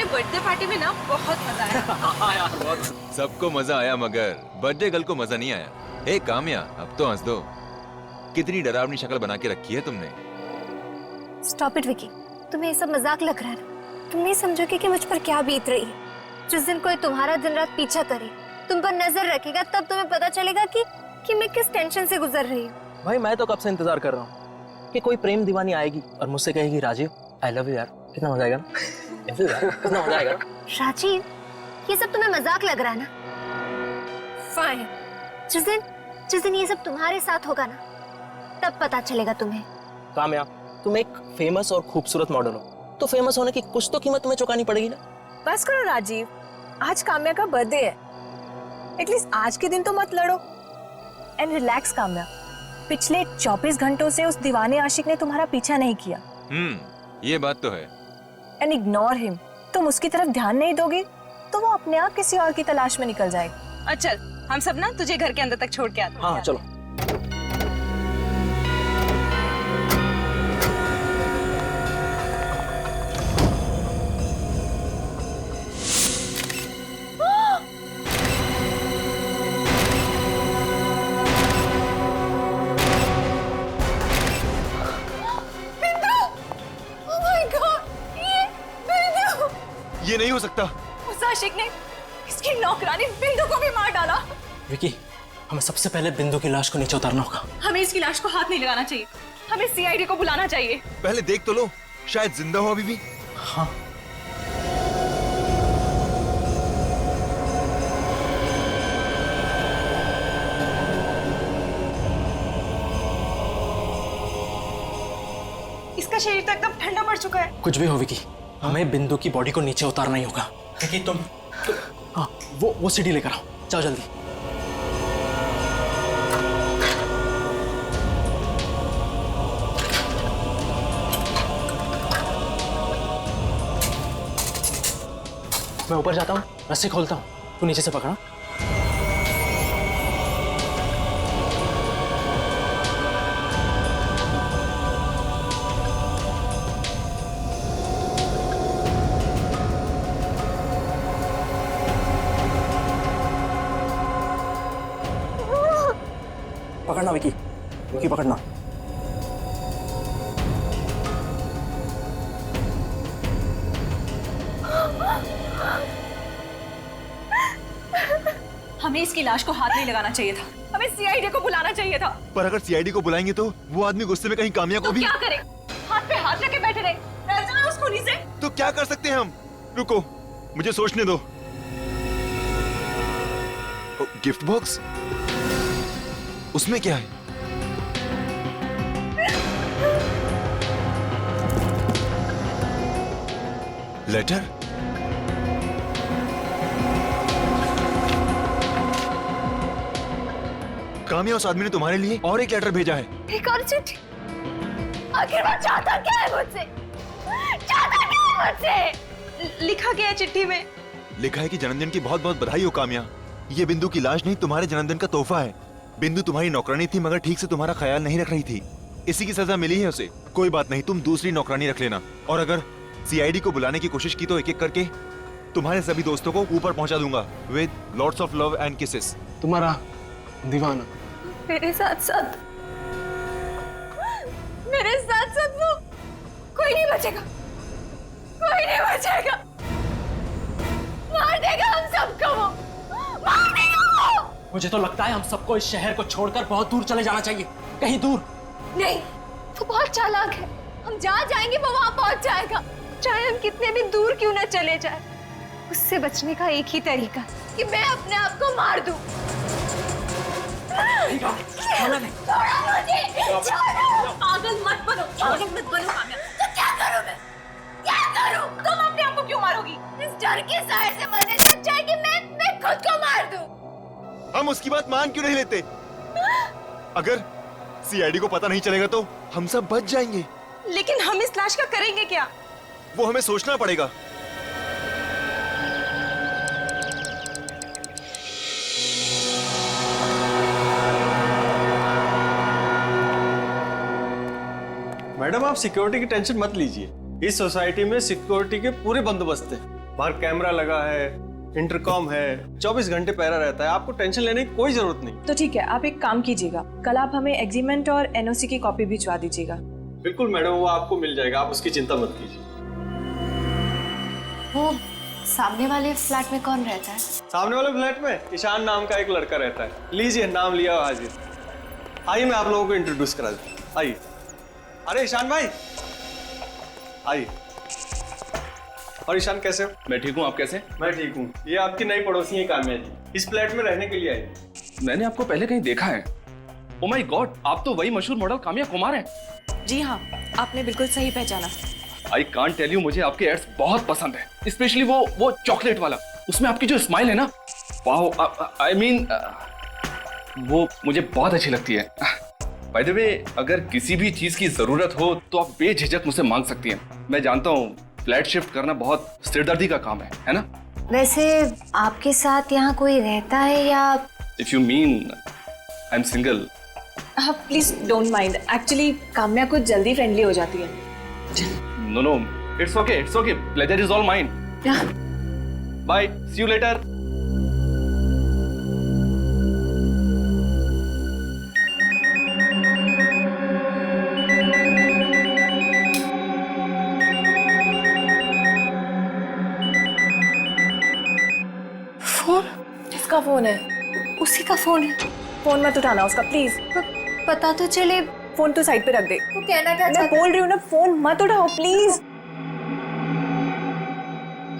Birthday party में ना बहुत मजा आया। सबको मजा आया मगर बर्थडे गर्ल को मजा नहीं आया। हे काम्या, अब तो हंस दो। कितनी डरावनी शक्ल बना के रखी है तुमने। स्टॉप इट विकी, तुम्हें ये सब मजाक लग रहा है ना? तुम नहीं समझोगे कि मुझ पर क्या बीत रही है। जिस दिन कोई तुम्हारा दिन रात पीछा करे, तुम पर नजर रखेगा, तब तुम्हें पता चलेगा कि मैं किस टेंशन से गुजर रही हूँ। भाई मैं तो कब से इंतजार कर रहा हूँ कि कोई प्रेम दीवानी आएगी और मुझसे कहेगी राजीव आई लव यू यार। कितना मजा आएगा ना? ऐसे यार कितना मजा आएगा ना? राजीव, ये सब तुम्हें मजाक लग रहा है ना? फाइन, जिस दिन ये सब तुम्हारे साथ होगा ना, तब पता चलेगा तुम्हें। काम्या, तुम एक फेमस और खूबसूरत मॉडल हो, तो फेमस होने की कुछ तो कीमत तुम्हें चुकानी पड़ेगी ना। बस करो राजीव, आज काम्या का बर्थडे है, एटलीस्ट आज के दिन तो मत लड़ो। एंड रिलैक्स काम्या, पिछले 24 घंटों से उस दीवाने आशिक ने तुम्हारा पीछा नहीं किया। ये बात तो है। And ignore him. तुम उसकी तरफ ध्यान नहीं दोगे तो वो अपने आप किसी और की तलाश में निकल जाएगा। चल, हम सब ना तुझे घर के अंदर तक छोड़ के आते हैं। हाँ चलो। ये नहीं हो सकता। उस आशिक ने इसकी नौकरानी बिंदु को भी मार डाला। विकी, हमें सबसे पहले बिंदु की लाश को नीचे उतारना होगा। हमें इसकी लाश को हाथ नहीं लगाना चाहिए, हमें सीआईडी को बुलाना चाहिए। पहले देख तो लो, शायद जिंदा हो अभी भी। हाँ। इसका शरीर तो एकदम ठंडा पड़ चुका है। कुछ भी हो विकी, हमें बिंदु की बॉडी को नीचे उतारना ही होगा। विकी तुम हाँ वो सीढ़ी लेकर आओ, जाओ जल्दी। मैं ऊपर जाता हूँ, रस्सी खोलता हूँ, तू नीचे से पकड़ा। पकड़ना विकी, विकी पकड़ना। हमें इसकी लाश को हाथ नहीं लगाना चाहिए था, हमें सीआईडी को बुलाना चाहिए था। पर अगर सीआईडी को बुलाएंगे तो वो आदमी गुस्से में कहीं काम्या को तो भी। क्या करें? हाथ पे हाथ रखे बैठे रहे, डर जाना उसको नीचे। तो क्या कर सकते हैं हम? रुको, मुझे सोचने दो। गिफ्ट बॉक्स, उसमें क्या है? लेटर? काम्या, उस आदमी ने तुम्हारे लिए और एक लेटर भेजा है। एक और चिट्ठी? आखिर वो चाहता क्या है मुझसे? चाहता क्या है मुझसे? लिखा गया है चिट्ठी में। लिखा है कि जन्मदिन की बहुत बहुत बधाई हो काम्या। ये बिंदु की लाश नहीं, तुम्हारे जन्मदिन का तोहफा है। बिंदु तुम्हारी नौकरानी थी मगर ठीक से तुम्हारा ख्याल नहीं रख रही थी, इसी की सजा मिली है उसे। कोई बात नहीं, तुम दूसरी नौकरानी रख लेना। और अगर सीआईडी को बुलाने की कोशिश की तो एक एक करके तुम्हारे सभी दोस्तों को ऊपर पहुंचा दूंगा with lots of love and kisses. तुम्हारा दीवाना मेरे साथ साथ वो कोई नहीं बचेगा, कोई नहीं बचेगा। मार देगा हम सबको वो, मार देगा वो। मुझे तो लगता है हम सबको इस शहर को छोड़कर बहुत दूर चले जाना चाहिए, कहीं दूर। नहीं, वो बहुत चालाक है। हम जहाँ जाएंगे वो वहाँ पहुँच जाएगा, चाहे हम कितने भी दूर क्यों न चले जाए। उससे बचने का एक ही तरीका कि मैं अपने आप को मार दूं। छोड़ो मुझे, छोड़ो। पागल मत बनो, पागल मत बनो काम्या। तो क्या करूं मैं? क्या करूं? तुम अपने आप को क्यों मारोगी? इस डर के सहारे से मरने से अच्छा है कि मैं खुद को मार दूं। हम उसकी बात मान क्यों नहीं लेते? अगर सीआईडी को पता नहीं चलेगा तो हम सब बच जाएंगे। लेकिन हम इस लाश का करेंगे क्या? वो हमें सोचना पड़ेगा। मैडम, आप सिक्योरिटी की टेंशन मत लीजिए। इस सोसाइटी में सिक्योरिटी के पूरे बंदोबस्त हैं। बाहर कैमरा लगा है, इंटरकॉम है, 24 घंटे पहरा रहता है। आपको टेंशन लेने की कोई जरूरत नहीं। तो ठीक है, आप एक काम कीजिएगा, कल आप हमें एग्रीमेंट और एनओसी की कॉपी भिजवा दीजिएगा। बिल्कुल मैडम, वो आपको मिल जाएगा, आप उसकी चिंता मत कीजिए। वो सामने वाले फ्लैट में कौन रहता है? सामने वाले फ्लैट में ईशान नाम का एक लड़का रहता है। लीजिए, नाम लिया हाजिर। आइए मैं आप लोगों को इंट्रोड्यूस करा दूं। आइए। अरे ईशान भाई आइए। और ईशान कैसे हो? मैं ठीक हूँ, आप कैसे? मैं ठीक हूँ। ये आपकी नई पड़ोसी है काम्या जी, इस फ्लैट में रहने के लिए आई। मैंने आपको पहले कहीं देखा है। ओ माय गॉड, आप तो वही मशहूर मॉडल काम्या कुमार हैं। जी हाँ, आपने बिल्कुल सही पहचाना। आई कांट टेल यू, मुझे आपके एड्स बहुत पसंद है, स्पेशली वो चॉकलेट वाला। उसमें आपकी जो स्माइल है ना, वाओ, आई मीन वो मुझे बहुत अच्छी लगती है। बाय द वे, अगर किसी भी चीज की जरूरत हो तो आप बेझिझक मुझसे मांग सकती हैं। मैं जानता हूँ फ्लैट शिफ्ट करना बहुत सिरदर्दी का काम है ना? वैसे आपके साथ यहाँ कोई रहता है या? If you mean I am single. हाँ please don't mind, actually Kamya कुछ जल्दी फ्रेंडली हो जाती है। No, it's okay, pleasure is all mine. Bye, see you later. Phone? किसका फोन है? उसी का फोन है। फोन मत उठाना उसका प्लीज। पता तो चले। फोन तो साइड पे रख दे। वो कहना क्या मैं चाहता? बोल रही हूँ ना, फोन मत उठाओ please.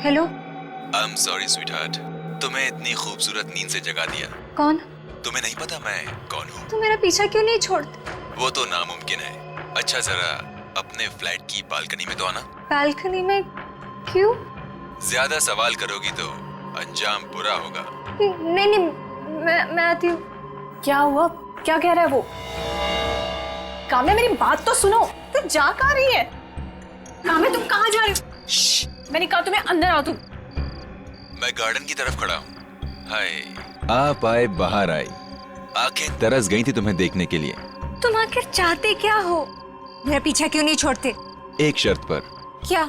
Hello, I am sorry sweetheart, तुम्हें इतनी खूबसूरत नींद से जगा दिया। कौन? तुम्हें नहीं पता मैं कौन हूँ? तुम मेरा पीछा क्यों नहीं छोड़ते? वो तो नामुमकिन है। अच्छा जरा अपने फ्लैट की बालकनी में तो आना। बालकनी में? क्यों? ज्यादा सवाल करोगी तो अंजाम बुरा होगा। नहीं, मैं आती हूँ। क्या हुआ? क्या कह रहा है वो? काम्या मेरी बात तो सुनो, तू जा कहाँ रही है? काम्या तुम कहाँ जा रही हो? श्श्श, मैंने कहा तुम्हें अंदर आओ तुम। मैं गार्डन की तरफ खड़ा हूँ। हाय, आप आए बाहर आई, आंखें तरस गई थी तुम्हें देखने के लिए। तुम आखिर चाहते क्या हो? मेरा पीछा क्यों नहीं छोड़ते? एक शर्त पर। क्या?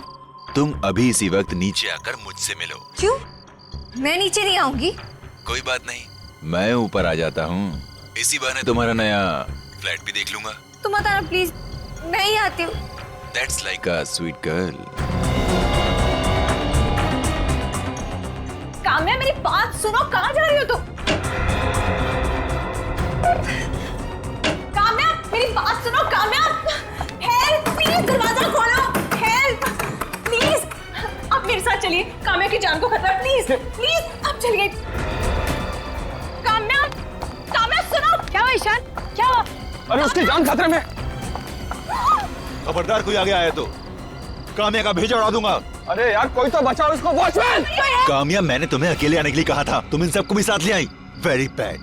तुम अभी इसी वक्त नीचे आकर मुझसे मिलो। क्यों? मैं नीचे नहीं आऊंगी। कोई बात नहीं, मैं ऊपर आ जाता हूँ। इसी बहाने तुम्हारा नया फ्लैट भी देख लूंगा। तुम मत आना प्लीज, मैं ही आती हूँ। That's like a sweet girl. Kamya मेरी बात सुनो, कहाँ जा रही हो तुम? काम्या मेरी बात सुनो, काम्या हेल्प प्लीज, दरवाजा खोलो, हेल्प प्लीज। आप मेरे साथ चलिए, काम्या की जान को खतरा, प्लीज प्लीज आप चलिए। काम्या, काम्या सुनो। क्या हुआ ईशान, क्या हुआ? अरे उसकी जान खतरे में। खबरदार कोई आगे आया तो काम्या का भेजा उड़ा दूंगा। अरे यार कोई तो बचाओ इसको, वॉचमैन। काम्या, मैंने तुम्हें अकेले आने के लिए कहा था, तुम इन सबको भी साथ ले आई। Very bad.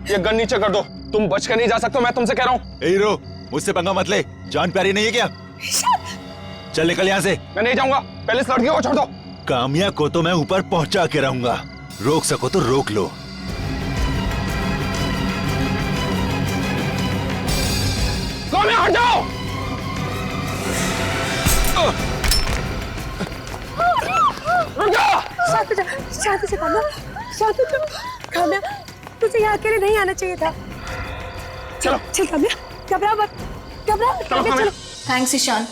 ये गन नीचे कर दो, तुम बच के नहीं जा सकते, मैं तुमसे कह रहा हूँ। हीरो, मुझसे पंगा मत ले, जान प्यारी नहीं है क्या? चल निकल यहाँ से। मैं नहीं जाऊंगा, पहले इस लड़की को छोड़ दो। काम्या को तो मैं ऊपर पहुंचा के रहूंगा, रोक सको तो रोक लो। काम्या हट जाओ। शांति से काम्या, शांति से। काम्या, तुझे यहाँ अकेले नहीं आना चाहिए था। चलो चल काम्या, घबरा मत, काम्या चलो। थैंक्स ईशान,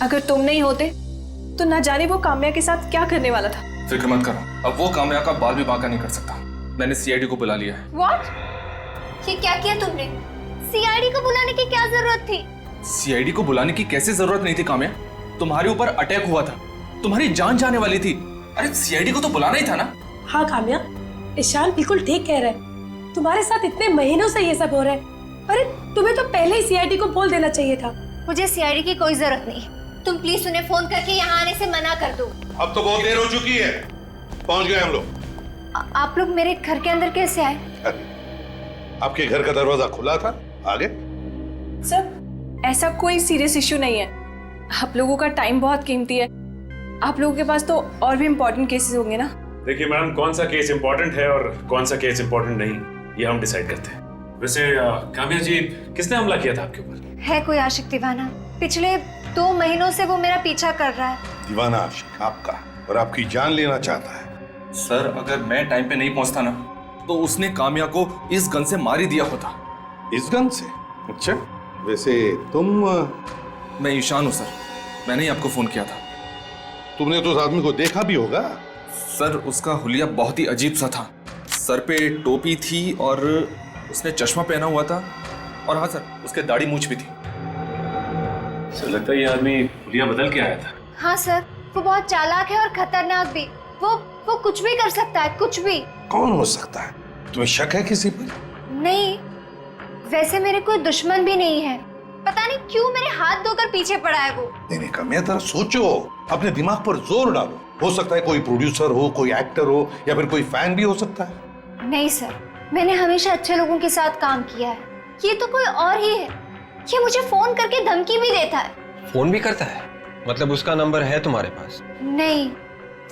अगर तुम नहीं होते तो ना जाने वो काम्या के साथ क्या करने वाला था। फिक्र मत करो, अब वो काम्या का बाल भी बांका नहीं कर सकता। मैंने सीआईडी को बुला लिया है। व्हाट? ये क्या किया तुमने? सीआईडी को बुलाने की क्या जरूरत थी? सीआईडी को बुलाने की कैसे जरूरत नहीं थी काम्या? तुम्हारे ऊपर अटैक हुआ था, तुम्हारी जान जाने वाली थी। अरे सीआईडी को तो बुलाना ही था ना। हाँ काम्या, ईशान बिल्कुल ठीक कह रहा है। तुम्हारे साथ इतने महीनों से ये सब हो रहा है। अरे तुम्हें तो पहले ही सीआईडी को बोल देना चाहिए था। मुझे सीआईडी की कोई जरूरत नहीं। तुम प्लीज उन्हें फोन करके यहाँ आने से मना कर दो। अब तो बहुत देर हो चुकी है, पहुंच गए हम लोग। आप लोग मेरे घर के अंदर कैसे आए? आपके घर का दरवाजा खुला था, आगे। सर, ऐसा कोई सीरियस इश्यू नहीं है। आप लोगों का टाइम बहुत कीमती है, आप लोगों के पास तो और भी इम्पोर्टेंट केसेस होंगे ना। देखिए मैडम, कौन सा केस इम्पोर्टेंट है और कौन सा केस इम्पोर्टेंट नहीं, ये हम डिसाइड करते हैं। वैसे काम्या जी, किसने हमला किया था आपके ऊपर? है कोई आशिक दीवाना। पिछले 2 महीनों से वो मेरा पीछा कर रहा है। दीवाना आशिक आपका, और आपकी जान लेना चाहता है। सर अगर मैं टाइम पे नहीं पहुंचता ना तो उसने काम्या को इस गन से मार ही दिया होता। इस गन से? अच्छा, वैसे तुम मैं ईशान हूं सर, मैंने ही आपको फोन किया था। तुमने तो उस आदमी को देखा भी होगा। सर उसका हुलिया बहुत ही अजीब सा था, सर पे टोपी थी और उसने चश्मा पहना हुआ था, और हाँ सर उसके दाढ़ी मूंछ भी थी। सर लगता है ये आदमी हुलिया बदल के आया था। हाँ सर, वो बहुत चालाक है और खतरनाक भी। वो कुछ भी कर सकता है, कुछ भी। कौन हो सकता है? तुम्हें शक है किसी पर? नहीं, वैसे मेरे कोई दुश्मन भी नहीं है, पता नहीं क्यों मेरे हाथ धोकर पीछे पड़ा है वो। नहीं काम्या, जरा सोचो, अपने दिमाग पर जोर डालो। हो सकता है कोई प्रोड्यूसर हो, कोई एक्टर हो, या फिर कोई फैन भी हो सकता है। नहीं सर, मैंने हमेशा अच्छे लोगों के साथ काम किया है, ये तो कोई और ही है। ये मुझे फोन करके धमकी भी देता है। फोन भी करता है? मतलब उसका नंबर है तुम्हारे पास? नहीं,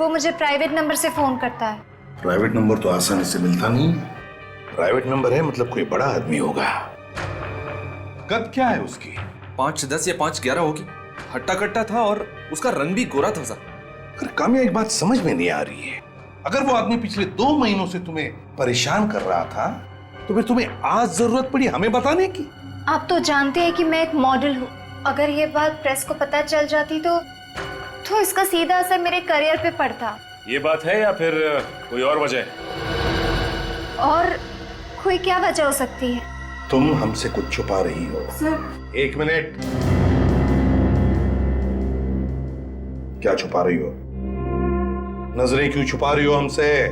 वो मुझे प्राइवेट नंबर से फोन करता है। प्राइवेट नंबर तो आसानी से मिलता नहीं। प्राइवेट नंबर है मतलब कोई बड़ा आदमी होगा। कद क्या है उसकी? 5'10" या 5'11" होगी। हट्टा कट्टा था और उसका रंग भी गोरा था सर। पर काम्या, एक बात समझ में नहीं आ रही है। अगर वो आदमी पिछले 2 महीनों से तुम्हें परेशान कर रहा था, तो फिर तुम्हें आज जरूरत पड़ी हमें बताने की? आप तो जानते हैं कि मैं एक मॉडल हूँ। अगर ये बात प्रेस को पता चल जाती तो इसका सीधा असर मेरे करियर पे पड़ता। ये बात है या फिर कोई और वजह है? और कोई क्या वजह हो सकती है? तुम हमसे कुछ छुपा रही हो। Sir, 1 minute. क्या छुपा रही हो? नजरें क्यों छुपा रही हो हमसे?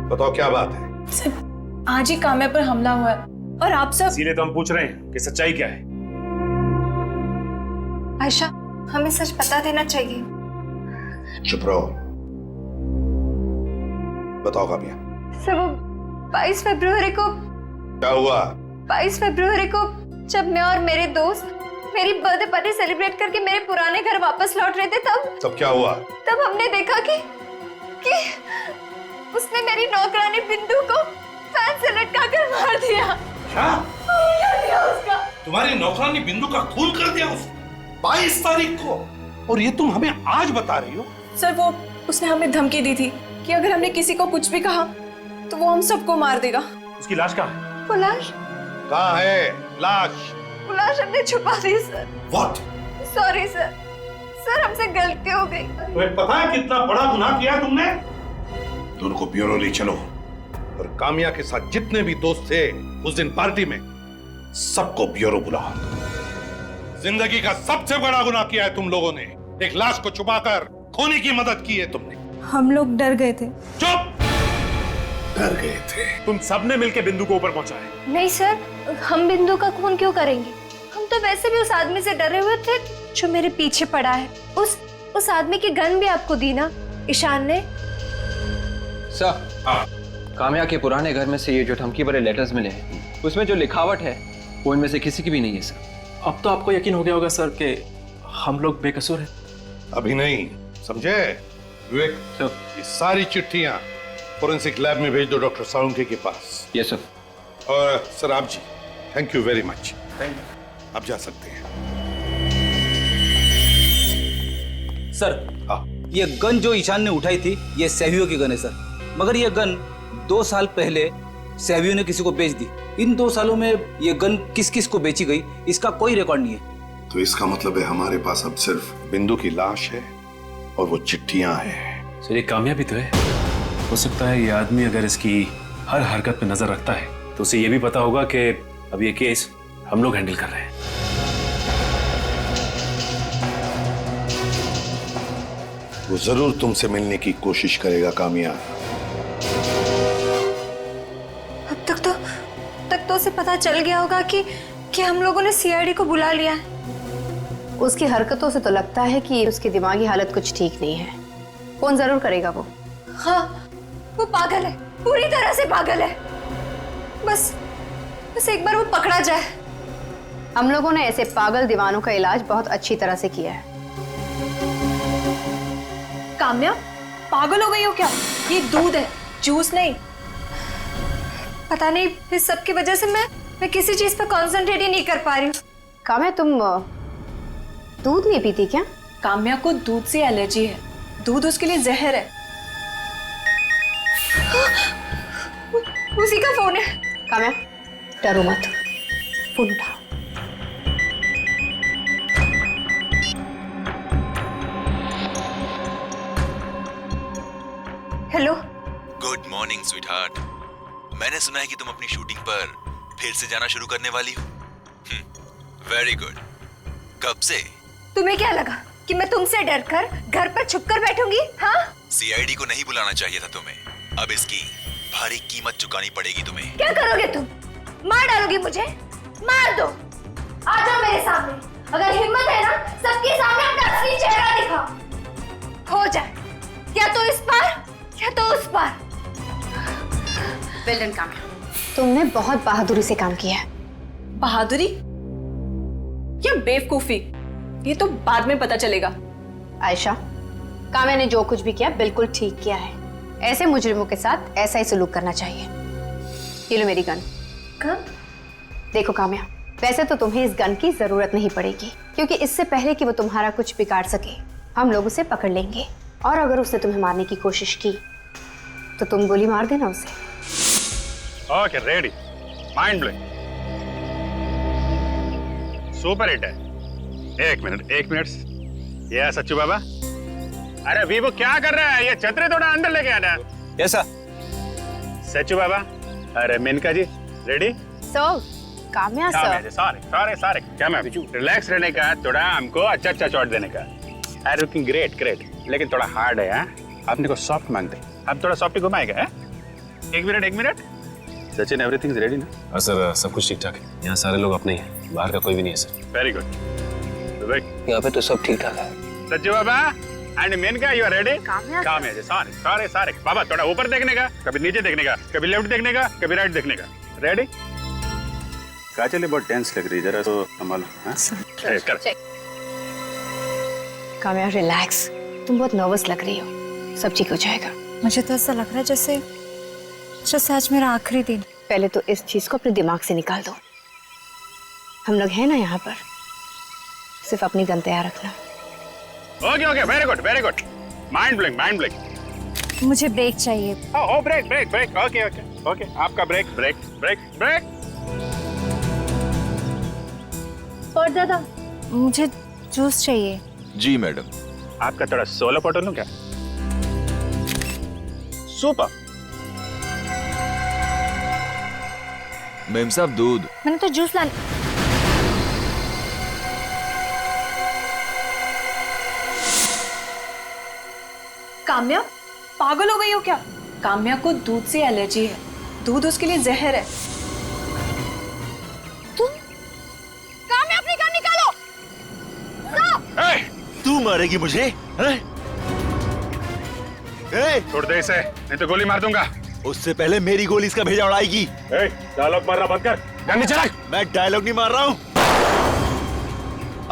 बताओ क्या बात है? सर, आज ही काम्या पर हमला हुआ है और आप सब। इसीलिए तो हम पूछ रहे हैं कि सच्चाई क्या है। आयशा, हमें सच बता देना चाहिए। चुप रहो। बताओ काम्या। सर, वो 22 फरवरी को। क्या हुआ? 22 फरवरी को जब मैं और मेरे दोस्त मेरी बर्थडे पार्टी सेलिब्रेट करके मेरे पुराने घर वापस लौट रहे थे, तब क्या हुआ? तब हमने देखा कि उसने मेरी नौकरानी बिंदु को फैन से लटका कर मार दिया। क्या? मार दिया उसका। तुम्हारी नौकरानी बिंदु का खून कर दिया उसने 22 तारीख को, और ये तुम हमें आज बता रही हो? सर, वो उसने हमें धमकी दी थी कि अगर हमने किसी को कुछ भी कहा तो वो हम सबको मार देगा। उसकी लाश कहाँ है? वो लाश? कहाँ है लाश? वो लाश हमने छुपा दी सर। What? सॉरी सर, हमसे गलती हो गई। तुम्हें पता है कितना बड़ा गुनाह किया तुमने? दोनों को ब्यूरो ले चलो, और काम्या के साथ जितने भी दोस्त थे उस दिन पार्टी में, सबको ब्यूरो बुलाओ। जिंदगी का सबसे बड़ा गुनाह किया है तुम लोगों ने। एक लाश को छुपाकर खोने की मदद की है तुमने। हम लोग डर गए थे। चुप! डर गए थे? तुम सबने मिलकर बिंदु को ऊपर पहुंचाया। नहीं सर, हम बिंदु का खून क्यों करेंगे? हम तो वैसे भी उस आदमी से डरे हुए थे जो मेरे पीछे पड़ा है। उस आदमी की गन भी आपको दी ना ईशान ने? सर, काम्या के पुराने घर में से ये जो धमकी भरे लेटर्स मिले हैं, उसमें जो लिखावट है वो इनमें से किसी की भी नहीं है सर। अब तो आपको यकीन हो गया होगा सर कि हम लोग बेकसूर हैं। अभी नहीं, समझे विवेक? ये सारी चिट्ठियां फोरेंसिक लैब में भेज दो डॉक्टर सालुंके के पास। Yes sir. और सर आप जी, थैंक यू वेरी मच। आप जा सकते हैं। सर, हाँ। ये गन जो ईशान ने उठाई थी, ये सहवियों की गन है सर। मगर ये गन 2 साल पहले सहवियों ने किसी को बेच दी। इन 2 सालों में ये गन किस किस को बेची गई, इसका कोई रिकॉर्ड नहीं है। तो इसका मतलब है हमारे पास अब सिर्फ बिंदु की लाश है और वो चिट्ठियां हैं। सर, ये कामयाबी तो है। हो सकता है ये आदमी अगर इसकी हर हरकत पे नजर रखता है तो उसे ये भी पता होगा कि अब ये केस हम लोग हैंडल कर रहे हैं। वो जरूर तुमसे मिलने की कोशिश करेगा काम्या। अब तक तो उसे पता चल गया होगा कि हम लोगों ने सीआईडी को बुला लिया है। उसकी हरकतों से तो लगता है कि उसकी दिमागी हालत कुछ ठीक नहीं है। फोन जरूर करेगा वो। हाँ, वो पागल है, पूरी तरह से पागल है। बस एक बार वो पकड़ा जाए। हम लोगों ने ऐसे पागल दीवानों का इलाज बहुत अच्छी तरह से किया है। काम्या, पागल हो गई हो क्या? ये दूध है, जूस नहीं। पता नहीं, इस सब की वजह से मैं किसी चीज पे कंसंट्रेट ही नहीं कर पा रही हूँ। काम्या, तुम दूध नहीं पीती क्या? काम्या को दूध से एलर्जी है, दूध उसके लिए जहर है। उसी का फोन है। काम्या, डरो मत, फोन उठाओ। हेलो। Good morning sweetheart. मैंने सुना है कि तुम अपनी शूटिंग पर फिर से जाना शुरू करने वाली हो। Very good. कब से? तुम्हें क्या लगा कि मैं तुमसे डरकर घर पर छुपकर बैठूंगी? हाँ? सीआईडी को नहीं बुलाना चाहिए था तुम्हें। अब इसकी भारी कीमत चुकानी पड़ेगी तुम्हें। क्या करोगे तुम? मार डालोगी मुझे? मार दो। आ जाओ मेरे सामने। अगर हिम्मत है ना, सबके सामने अपना असली चेहरा दिखाओ। हो जाए या तो इस पार या तो उस पार। वेल डन काम्या, तुमने बहुत बहादुरी से काम किया है। बहादुरी या बेवकूफी, ये तो बाद में पता चलेगा। आयशा, काम्या ने जो कुछ भी किया बिल्कुल ठीक किया है। ऐसे मुजरिमों के साथ ऐसा ही सलूक करना चाहिए। ये लो मेरी गन। कब? देखो काम्या, वैसे तो तुम्हें इस गन की जरूरत नहीं पड़ेगी, क्योंकि इससे पहले कि वो तुम्हारा कुछ बिगाड़ सके हम लोग उसे पकड़ लेंगे, और अगर उसने तुम्हें मारने की कोशिश की तो तुम गोली मार देना उसे। Okay, ready. Mind blowing, super hit है। एक मिनट। ये सच्चू बाबा, अरे वीवो क्या कर रहा है? ये छतरी थोड़ा अंदर लेके आना। ऐसा सच्चू बाबा, अरे मेनका जी रेडी? Sir, Kamya sir. सारे क्या मैम, रिलैक्स रहने का, थोड़ा हमको अच्छा शॉट देने का। आई लुकिंग ग्रेट, लेकिन थोड़ा हार्ड है। आपने को सॉफ्ट मांगते, अब थोड़ा सॉफ्ट घुमाएगा। एक मिनट सचिन, एवरीथिंग रेडी ना? हाँ सर, सब कुछ ठीक ठाक है। यहाँ सारे लोग अपने ही हैं, बाहर का कोई भी नहीं है सर। Very good. यहाँ पे तो सब ठीक ठाक है। Sachchu Baba and Menka, you are ready? Kamya ji, सारे बाबा, थोड़ा ऊपर देखने का, कभी नीचे देखने का, कभी लेफ्ट देखने का, कभी राइट देखने का। रेडी? काजल बहुत टेंस लग रही है, जरा तो संभालो। काम्या रिलैक्स, तुम बहुत नर्वस लग रही हो, सब ठीक हो जाएगा। मुझे तो ऐसा लग रहा है जैसे आज मेरा आखिरी दिन। पहले तो इस चीज को अपने दिमाग से निकाल दो। हम लोग हैं ना यहाँ पर, सिर्फ अपनी गन तैयार रखना। Okay, very good. Mind blowing. मुझे ब्रेक चाहिए। ओ ब्रेक। ओके, आपका ब्रेक। और दादा, मुझे जूस चाहिए। जी मैडम। आपका थोड़ा सोलो फोटो लूं क्या? सुपर। मैम साहब, दूध। मैंने तो जूस लाने। काम्या, पागल हो गई हो क्या? काम्या को दूध से एलर्जी है, दूध उसके लिए जहर है। काम्या, अपनी गन निकालो। तू मारेगी मुझे? छोड़ दे इसे, नहीं तो गोली मार दूंगा। उससे पहले मेरी गोली इसका भेजा उड़ाएगी। डायलॉग मारना बंद कर, गन नीचे रख। मैं डायलॉग नहीं मार रहा हूँ।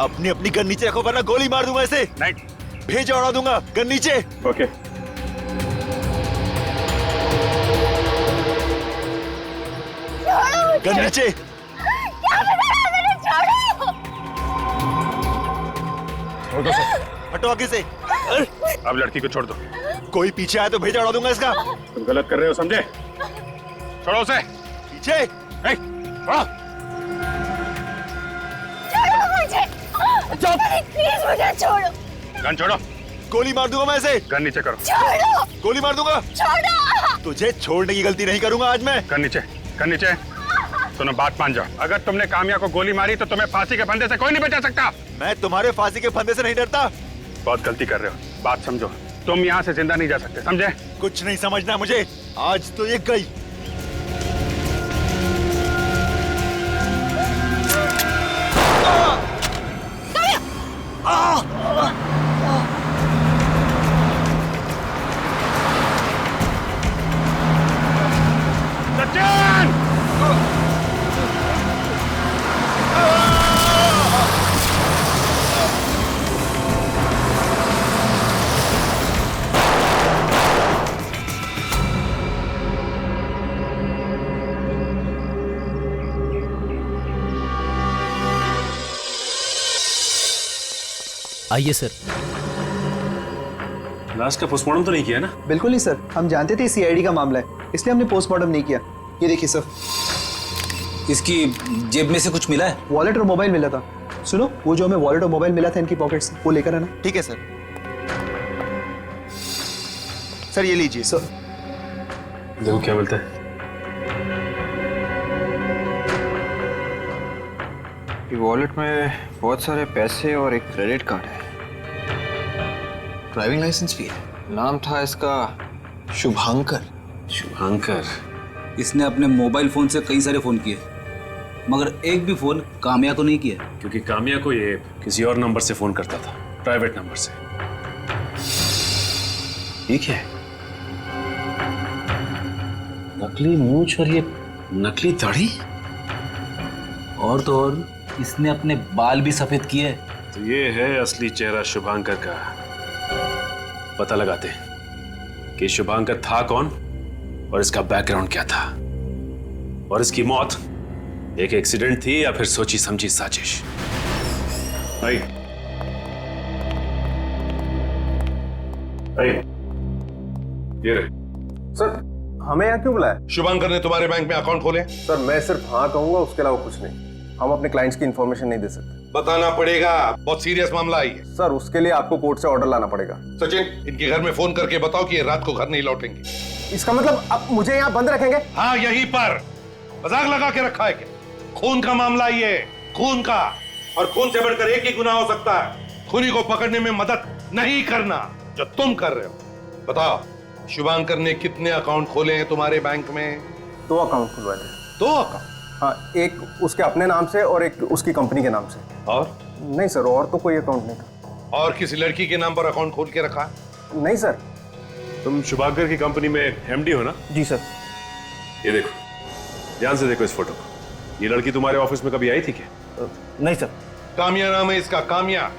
अपनी गन नीचे रखो वरना गोली मार दूंगा इसे। नहीं, भेजा उड़ा दूंगा। गन नीचे। ओके। गन नीचे। हटो आगे से। अब लड़की को छोड़ दो। कोई पीछे आया तो भेजा उड़ा दूंगा इसका। तुम गलत कर रहे हो, समझे? छोड़ो उसे। पीछे। प्लीज मुझे छोड़ो। गन छोड़ो। गोली मार दूंगा मैं इसे। गन नीचे करो। छोड़ो। गोली मार दूंगा। छोड़ो। तुझे छोड़ने की गलती नहीं करूंगा आज मैं। गन नीचे। सुनो, बात मान जाओ। अगर तुमने काम्या को गोली मारी तो तुम्हें फांसी के फंदे से कोई नहीं बचा सकता। मैं तुम्हारे फांसी के फंदे से नहीं डरता। बहुत गलती कर रहे हो, बात समझो। तुम यहाँ से जिंदा नहीं जा सकते, समझे? कुछ नहीं समझना मुझे, आज तो ये गई। सचिन! आइए सर। लाश का पोस्टमार्टम तो नहीं किया ना? बिल्कुल नहीं सर, हम जानते थे सीआईडी का मामला है, इसलिए हमने पोस्टमार्टम नहीं किया। ये देखिए सर, इसकी जेब में से कुछ मिला है? वॉलेट और मोबाइल मिला था। सुनो, वो जो हमें वॉलेट और मोबाइल मिला था इनकी पॉकेट से, वो लेकर आना। ठीक है सर। सर ये लीजिए। सर देखो क्या मिलता है। वॉलेट में बहुत सारे पैसे और एक क्रेडिट कार्ड है। ड्राइविंग लाइसेंस भी है। नाम था इसका शुभांकर। शुभांकर? इसने अपने मोबाइल फोन से कई सारे फोन किए, मगर एक भी फोन काम्या को नहीं किया। क्योंकि काम्या को ये किसी और नंबर से फोन करता था, प्राइवेट नंबर से। ठीक है, नकली मूंछ और ये नकली दाढ़ी, और तो और इसने अपने बाल भी सफेद किए। तो ये है असली चेहरा शुभांकर का। पता लगाते हैं कि शुभांकर था कौन और इसका बैकग्राउंड क्या था, और इसकी मौत एक एक्सीडेंट थी या फिर सोची समझी साजिश। आई ये रहे। सर हमें यहाँ क्यों बुलाया? शुभांकर ने तुम्हारे बैंक में अकाउंट खोले? सर मैं सिर्फ हाँ कहूंगा, उसके अलावा कुछ नहीं। हम अपने क्लाइंट्स की इंफॉर्मेशन नहीं दे सकते। बताना पड़ेगा, बहुत सीरियस मामला है ये। सर उसके लिए आपको कोर्ट से ऑर्डर लाना पड़ेगा। सचिन, इनके घर में फोन करके बताओ कि ये रात को घर नहीं लौटेंगे। इसका मतलब आप मुझे यहाँ बंद रखेंगे? हाँ, यहीं पर मजाक लगा के रखा है क्या? खून का मामला ये, खून का, और खून से बढ़कर एक ही गुनाह हो सकता है, खूनी को पकड़ने में मदद नहीं करना, जो तुम कर रहे हो। बताओ, शुभांकर ने कितने अकाउंट खोले हैं तुम्हारे बैंक में? 2 अकाउंट खुलवाए थे। 2 अकाउंट? हाँ, एक उसके अपने नाम से और एक उसकी कंपनी के नाम से। और? नहीं सर, और तो कोई अकाउंट नहीं था। और किसी लड़की के नाम पर अकाउंट खोल के रखा? नहीं सर। तुम शुभांकर की कंपनी में एमडी हो ना? जी सर। ये देखो, ध्यान से देखो इस फोटो को। ये लड़की तुम्हारे ऑफिस में कभी आई थी क्या? नहीं सर। काम्या नाम है इसका, काम्या।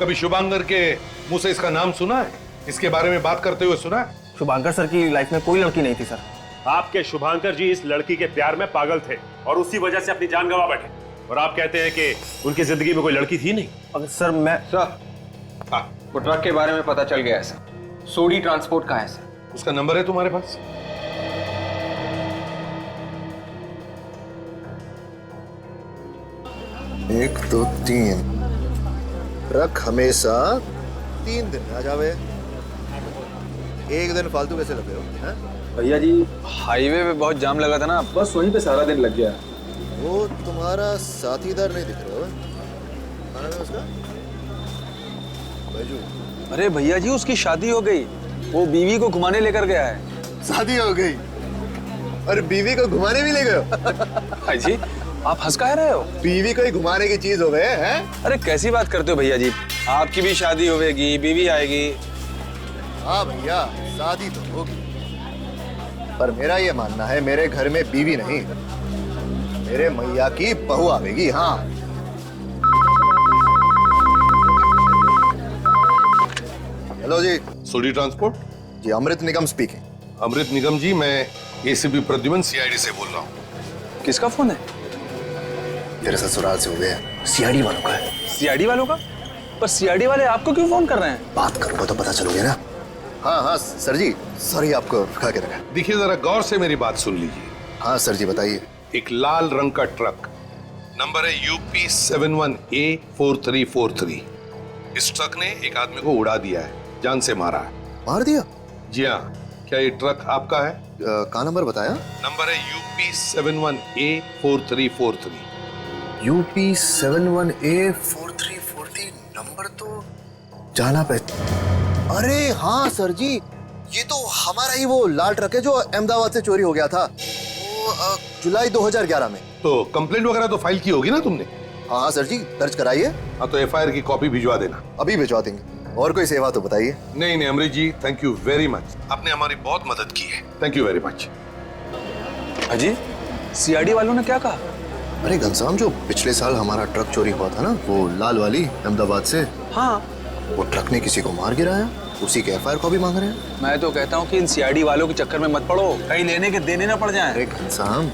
कभी शुभांकर के मुंह से इसका नाम सुना है? इसके बारे में बात करते हुए सुना है? शुभांकर सर की लाइफ में कोई लड़की नहीं थी सर। आपके शुभांकर जी इस लड़की के प्यार में पागल थे और उसी वजह से अपनी जान गंवा बैठे, और आप कहते हैं कि उनकी जिंदगी में कोई लड़की थी नहीं। अगर सर मैं वो ट्रक के बारे में पता चल गया है सर। सोडी ट्रांसपोर्ट का है सर। उसका नंबर है तुम्हारे पास? एक, दो, 3 ट्रक हमेशा 3 दिन में आ जावे। एक दिन फालतू कैसे लगे हो? भैया जी, हाईवे पे बहुत जाम लगा था ना, बस वहीं पे सारा दिन लग गया। वो तुम्हारा साथीदार नहीं दिख रहा है? क्या नाम है उसका? बैजू। अरे भैया जी, उसकी शादी हो गई, वो बीवी को घुमाने लेकर गया है। शादी हो गई और बीवी को घुमाने भी ले गए हो? भाई जी, आप हंस कह रहे हो? बीवी को ही घुमाने की चीज हो गए हैं? अरे कैसी बात करते हो भैया जी, आपकी भी शादी होगी, बीवी आएगी। हाँ भैया, शादी तो होगी, पर मेरा ये मानना है मेरे घर में बीवी नहीं, मेरे मैया की बहू आवेगी। हाँ। हेलो जी। सोडी ट्रांसपोर्ट? जी, अमृत निगम स्पीकिंग। अमृत निगम जी, मैं एसीपी प्रद्युमन सीआईडी से बोल रहा हूँ। किसका फोन है? तेरे ससुराल से हो गया, सीआईडी वालों का है। सीआईडी वालों का? पर सीआईडी वाले आपको क्यों फोन कर रहे हैं? बात करूंगा तो पता चलोगे ना। हाँ हाँ सर जी, सॉरी आपको रुका के रखा। देखिए, जरा गौर से मेरी बात सुन लीजिए। हाँ सर जी, बताइए। एक लाल रंग का ट्रक, नंबर है UP 71A4343। इस ट्रक ने एक आदमी को उड़ा दिया है, जान से मारा है। मार दिया? जी हाँ। क्या ये ट्रक आपका है? कहाँ नंबर बताया? नंबर है UP 71A4343। UP 71A4343 number तो जाना पे। अरे हाँ सर जी, ये तो हमारा ही वो लाल ट्रक है जो अहमदाबाद से चोरी हो गया था, वो जुलाई 2011 में। तो कंप्लेंट वगैरह तो फाइल की होगी ना तुमने? हाँ सर जी, दर्ज कराइए। हाँ, तो FIR की कॉपी भिजवा देना। अभी भिजवा देंगे। और कोई सेवा तो बताइए। नहीं अमृत जी, थैंक यू वेरी मच, आपने हमारी बहुत मदद की है। Thank you very much. अजी, सीआईडी वालों ने क्या कहा? अरे घनश्याम, जो पिछले साल हमारा ट्रक चोरी हुआ था ना, वो लाल वाली अहमदाबाद से, हाँ, वो ट्रक ने किसी को मार गिराया, उसी के FIR कॉपी मांग रहे हैं। मैं तो कहता हूँ कि इन सीआईडी वालों के चक्कर में मत पड़ो, कहीं लेने के देने ना पड़ जाएं। अरे घनश्याम,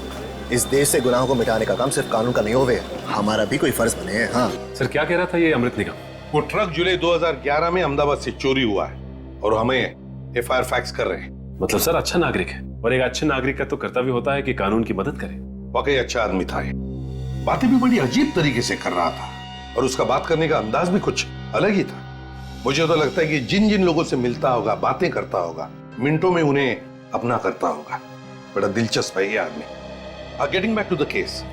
इस देश से गुनाहों को मिटाने का काम सिर्फ कानून का नहीं होवे, हमारा भी कोई फर्ज बने है। हाँ सर, क्या कह रहा था ये अमृत निगम? वो ट्रक जुलाई 2011 में अहमदाबाद से चोरी हुआ है और हमें एफआईआर फैक्स कर रहे हैं। मतलब सर अच्छा नागरिक है, और एक अच्छे नागरिक का तो कर्तव्य होता है कि कानून की मदद करे। वाकई अच्छा आदमी था ये, बातें भी बड़ी अजीब तरीके से कर रहा था और उसका बात करने का अंदाज भी कुछ अलग ही था। मुझे तो लगता है कि जिन जिन लोगों से मिलता होगा, बातें करता होगा, मिनटों में उन्हें अपना करता होगा। बड़ा दिलचस्प है ये आदमी। Getting back to the case,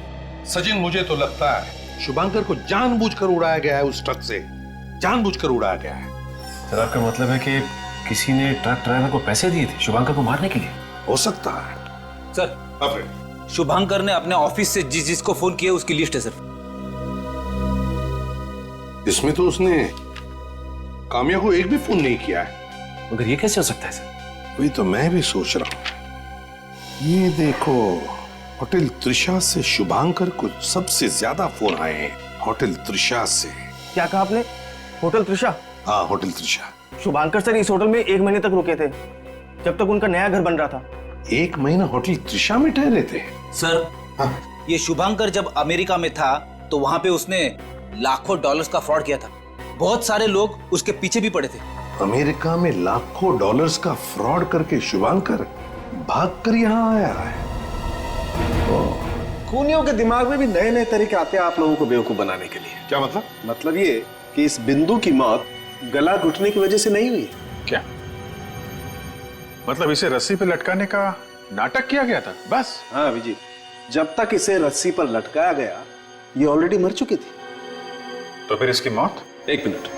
Sachin, मुझे तो लगता है शुभांकर को जानबूझकर उड़ाया गया है, उस ट्रक से जानबूझकर उड़ाया गया है। सर आपका मतलब है कि किसी ने ट्रक ड्राइवर को पैसे दिए थे शुभांकर को मारने के लिए? हो सकता है सर। शुभांकर ने अपने ऑफिस से जिसको फोन किया उसकी लिस्ट है सर। इसमें तो उसने काम्या को एक भी फोन नहीं किया है। मगर ये कैसे हो सकता है सर? वही तो मैं भी सोच रहा हूं। ये देखो, होटल त्रिशा से शुभांकर को सबसे ज्यादा फोन आए हैं, होटल त्रिशा से। क्या कहा आपने? होटल त्रिशा? हाँ, होटल त्रिशा। शुभांकर सर इस होटल में 1 महीने तक रुके थे, जब तक उनका नया घर बन रहा था। 1 महीना होटल त्रिशा में ठहरे थे सर। ये शुभांकर जब अमेरिका में था तो वहां पे उसने लाखों डॉलर्स का फ्रॉड किया था। बहुत सारे लोग उसके पीछे भी पड़े थे। अमेरिका में लाखों डॉलर्स का फ्रॉड करके शुभांकर भागकर यहाँ आया है। खूनियों के दिमाग में भी नए नए तरीके आते हैं आप लोगों को बेवकूफ बनाने के लिए। क्या मतलब? मतलब ये कि इस बिंदु की मौत गला घुटने की वजह से नहीं हुई। क्या मतलब इसे रस्सी पे लटकाने का नाटक किया गया था बस? हाँ अभिजीत, जब तक इसे रस्सी पर लटकाया गया ये ऑलरेडी मर चुकी थी। तो फिर इसकी मौत? 1 मिनट,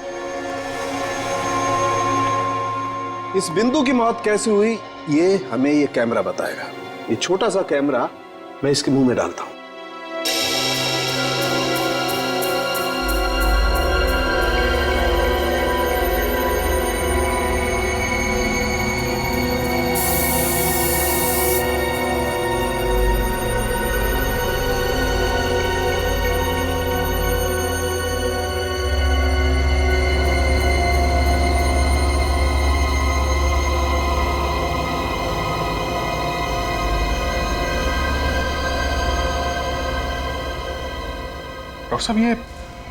इस बिंदु की मौत कैसे हुई ये हमें ये कैमरा बताएगा। ये छोटा सा कैमरा मैं इसके मुंह में डालता हूं। डॉक्टर साहब ये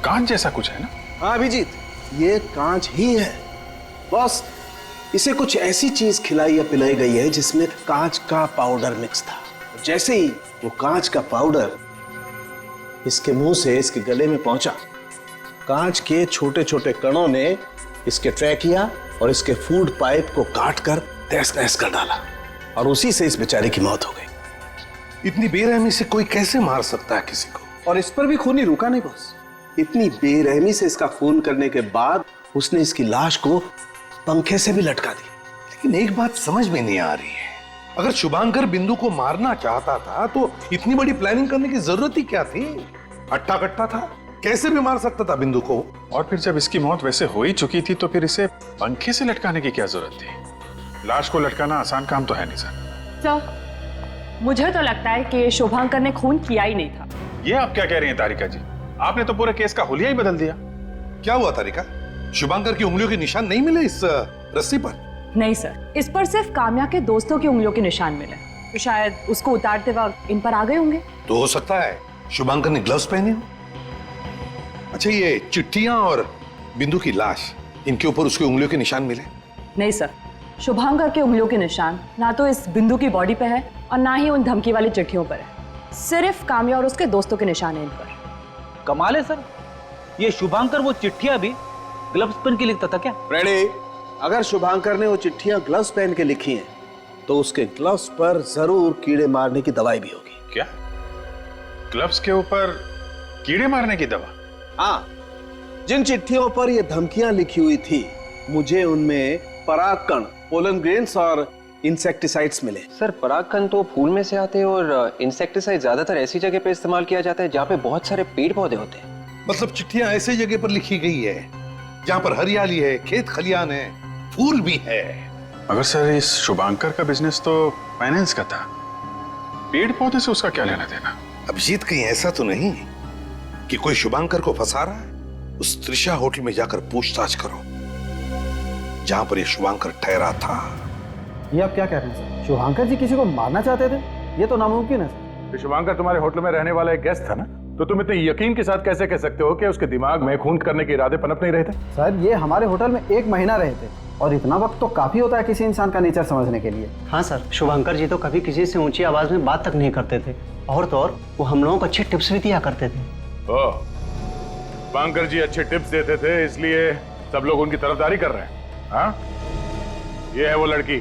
कांच जैसा कुछ है ना? हाँ अभिजीत, ये कांच ही है। बॉस, इसे कुछ ऐसी चीज खिलाई या पिलाई गई है जिसमें कांच का पाउडर मिक्स था। जैसे ही वो कांच का पाउडर इसके मुंह से इसके गले में पहुंचा, कांच के छोटे छोटे कणों ने इसके ट्रैकिया और इसके फूड पाइप को काट कर तहस नहस कर डाला और उसी से इस बेचारे की मौत हो गई। इतनी बेरहमी से कोई कैसे मार सकता है किसी को? और इस पर भी खूनी रुका नहीं बॉस। इतनी बेरहमी से इसका खून करने के बाद उसने इसकी लाश को पंखे से भी लटका दी। लेकिन एक बात समझ में नहीं आ रही है, अगर शुभांकर बिंदु को मारना चाहता था तो इतनी बड़ी प्लानिंग करने की जरूरत ही क्या थी? हट्टा कट्टा था, कैसे भी मार सकता था बिंदु को। और फिर जब इसकी मौत वैसे हो ही चुकी थी तो फिर इसे पंखे से लटकाने की क्या जरूरत थी? लाश को लटकाना आसान काम तो है नहीं सर। मुझे तो लगता है कि शुभांकर ने खून किया ही नहीं था। ये आप क्या कह रही हैं तारिका जी? आपने तो पूरे केस का हुलिया ही बदल दिया। क्या हुआ तारिका? शुभांकर की उंगलियों के निशान नहीं मिले इस रस्सी पर? नहीं सर, इस पर सिर्फ काम्या के दोस्तों की उंगलियों के निशान मिले, तो शायद उसको उतारते वक्त इन पर आ गए होंगे। तो हो सकता है शुभांकर ने ग्लव्स पहने हो। अच्छा, ये चिट्ठियां और बिंदु की लाश, इनके ऊपर उसकी उंगलियों के निशान मिले? नहीं सर, शुभांकर के उंगलियों के निशान ना तो इस बिंदु की बॉडी पे है और ना ही उन धमकी वाली चिट्ठियों पर है। सिर्फ काम्या और उसके दोस्तों के निशान हैं इन पर। कमाल है सर, ये शुभांकर वो चिट्ठियां भी ग्लव्स पहन के लिखता था क्या? रेडी, अगर शुभांकर ने वो चिट्ठियां ग्लव्स पहन के लिखी हैं तो उसके ग्लव्स पर जरूर कीड़े मारने की दवाई भी होगी। क्या ग्लव्स के ऊपर कीड़े मारने की दवा? हाँ, जिन चिट्ठियों पर ये धमकियां लिखी हुई थी, मुझे उनमें परागकण, पोलन ग्रेन्स और इंसेक्टिसाइड्स मिले। सर परागकण तो फूल में से आते हैं और इंसेक्टिसाइड ज्यादातर ऐसी जगह पे इस्तेमाल किया जाता है जहाँ पे बहुत सारे पेड़ पौधे होते हैं। मतलब चिट्ठियां ऐसी जगह पर लिखी गई है जहाँ पर हरियाली है, खेत खलियान है, फूल भी है। मगर सर इस शुभांकर का बिजनेस तो फाइनेंस का था, पेड़ पौधे से उसका क्या लेना देना? अभिजीत, कहीं ऐसा तो नहीं कि कोई शुभांकर को फंसा रहा है? उस त्रिशा होटल में जाकर पूछताछ करो जहां पर ये शुभांकर ठहरा था। ये आप क्या कह रहे हैं सर? शुभांकर जी किसी को मारना चाहते थे? ये तो नामुमकिन है सर। शुभांकर तुम्हारे होटल में रहने वाला एक गेस्ट था ना? तो तुम इतने यकीन के साथ कैसे कह सकते हो कि उसके दिमाग में खून करने के इरादे पनप नहीं रहे थे? सर ये हमारे होटल में 1 महीना रहे थे और इतना वक्त तो काफी होता है किसी इंसान का नेचर समझने के लिए। हाँ सर, शुभंकर जी तो कभी किसी से ऊंची आवाज में बात तक नहीं करते थे, और तो और वो हम लोगों को अच्छे टिप्स भी दिया करते थे। ओह, शुभंकर जी अच्छे टिप्स देते थे इसलिए सब लोग उनकी तरफदारी कर रहे हैं। हाँ, ये है वो लड़की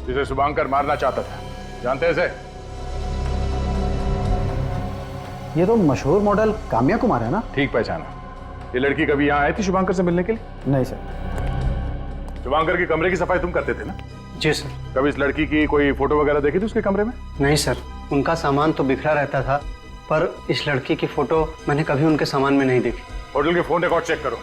जिसे शुभंकर मारना चाहता था, जानते हैं इसे? ये तो मशहूर मॉडल काम्या कुमार है ना? ठीक पहचाना। ये लड़की कभी यहाँ आई थी शुभंकर से मिलने के लिए? नहीं सर। शुभंकर के कमरे की सफाई तुम करते थे ना? जी सर। कभी इस लड़की की कोई फोटो वगैरह देखी थी उसके कमरे में? नहीं सर, उनका सामान तो बिखरा रहता था, पर इस लड़की की फोटो मैंने कभी उनके सामान में नहीं देखी। होटल के फोन रिकॉर्ड चेक करो,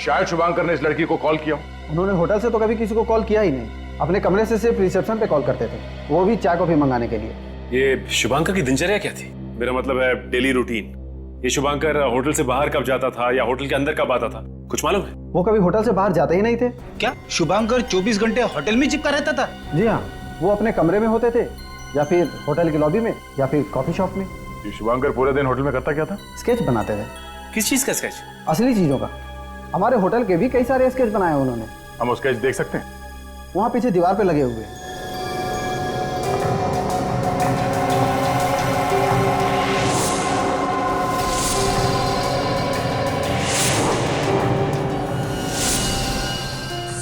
शायद शुभंकर ने इस लड़की को कॉल किया। उन्होंने होटल से तो कभी किसी को कॉल किया ही नहीं, अपने कमरे से सिर्फ रिसेप्शन पे कॉल करते थे, वो भी चाय कॉफी मंगाने के लिए। ये शुभंकर की दिनचर्या क्या थी? मेरा मतलब है डेली रूटीन। ये शुभंकर होटल से बाहर कब जाता था या होटल के अंदर कब आता था, कुछ मालूम है? वो कभी होटल से बाहर जाते ही नहीं थे। क्या शुभंकर 24 घंटे होटल में चिपका रहता था? जी हाँ, वो अपने कमरे में होते थे या फिर होटल की लॉबी में या फिर कॉफी शॉप में। ये शुभंकर पूरे दिन होटल में करता क्या था? स्केच बनाते थे। किस चीज का स्केच? असली चीजों का। हमारे होटल के भी कई सारे स्केच बनाए हैं उन्होंने। हम वो स्केच देख सकते हैं? वहाँ पीछे दीवार पे लगे हुए हैं।